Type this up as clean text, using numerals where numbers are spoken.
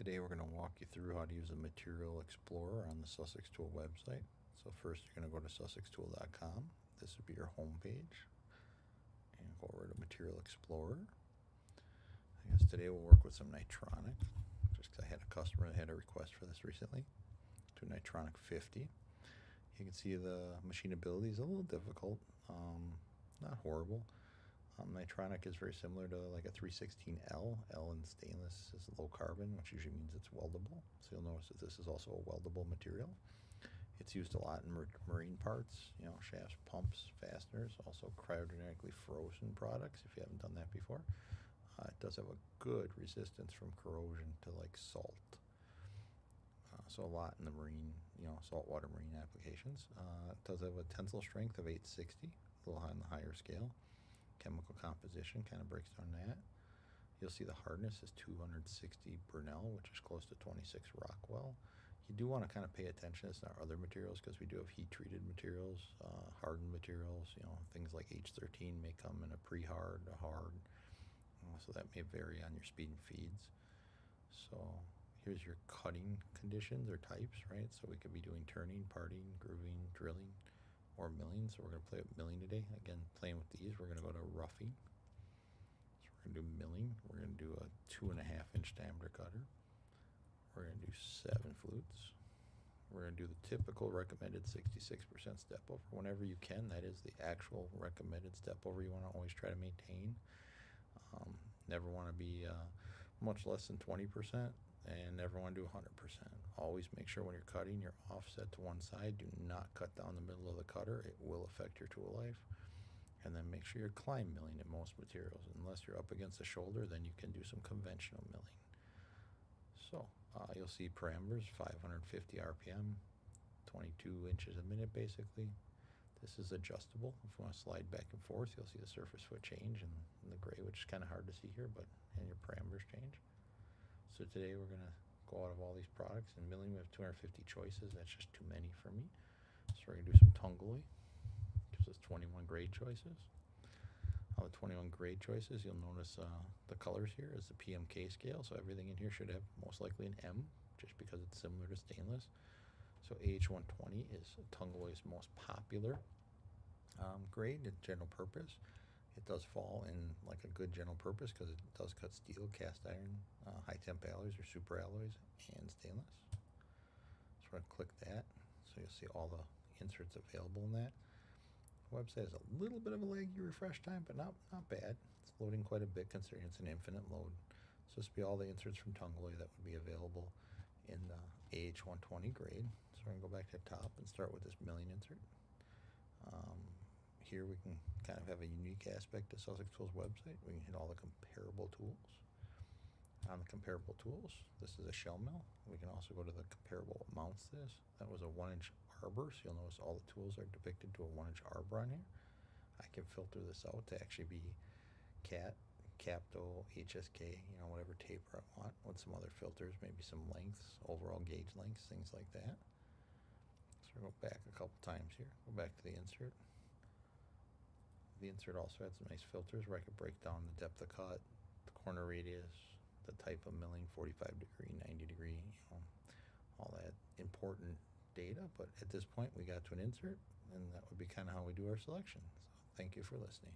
Today we're going to walk you through how to use a Material Explorer on the Sussex Tool website. So first you're going to go to sussextool.com. This would be your home page. And go over to Material Explorer. I guess today we'll work with some Nitronic, just because I had a customer that had a request for this recently, to Nitronic 50. You can see the machinability is a little difficult, not horrible. Nitronic is very similar to like a 316L. L in stainless is low carbon, which usually means it's weldable. So you'll notice that this is also a weldable material. It's used a lot in marine parts, shafts, pumps, fasteners, also cryogenically frozen products if you haven't done that before. It does have a good resistance from corrosion to like salt. So a lot in the marine, saltwater marine applications. It does have a tensile strength of 860, a little high on the higher scale. Chemical composition kind of breaks down that. You'll see the hardness is 260 Burnell, which is close to 26 Rockwell. You do want to kind of pay attention to our other materials because we do have heat-treated materials, hardened materials. Things like H13 may come in a pre-hard, a hard. So that may vary on your speed and feeds. So here's your cutting conditions or types, right? So we could be doing turning, parting, grooving, drilling, or milling. So we're going to play with milling today. Again, playing with these, we're going to go to roughing. So we're going to do milling. We're going to do a 2.5-inch diameter cutter. We're going to do 7 flutes. We're going to do the typical recommended 66% step over. Whenever you can, that is the actual recommended step over you want to always try to maintain. Never want to be much less than 20%. And never want to do 100%. Always make sure when you're cutting, you're offset to one side. Do not cut down the middle of the cutter. It will affect your tool life. And then make sure you're climb milling in most materials. Unless you're up against the shoulder, then you can do some conventional milling. So you'll see parameters, 550 RPM, 22 inches a minute basically. This is adjustable. If you want to slide back and forth, you'll see the surface foot change in the gray, which is kind of hard to see here, and your parameters change. So today we're going to go out of all these products. In milling, we have 250 choices. That's just too many for me. So we're going to do some Tunguli. Gives us 21 grade choices. Out of the 21 grade choices, you'll notice the colors here is the PMK scale. So everything in here should have most likely an M, just because it's similar to stainless. So AH120 is Tunguli's most popular grade, general purpose. It does fall in like a good general purpose because it does cut steel, cast iron, high temp alloys or super alloys, and stainless. So we're going to click that. So you'll see all the inserts available in that. The website has a little bit of a laggy refresh time, but not bad. It's loading quite a bit considering it's an infinite load. So this would be all the inserts from Tunguli that would be available in the AH120 grade. So we're going to go back to the top and start with this milling insert. Here we can kind of have a unique aspect to Sussex Tools website. We can hit all the comparable tools. On the comparable tools, this is a shell mill. We can also go to the comparable mounts this. That was a 1-inch arbor, so you'll notice all the tools are depicted to a 1-inch arbor on here. I can filter this out to actually be CAT, Capto, HSK, whatever taper I want with some other filters, maybe some lengths, overall gauge lengths, things like that. So we'll go back a couple times here. Go back to the insert. The insert also had some nice filters where I could break down the depth of cut, the corner radius, the type of milling, 45 degree, 90 degree, all that important data. But at this point, we got to an insert, and that would be kind of how we do our selection. So thank you for listening.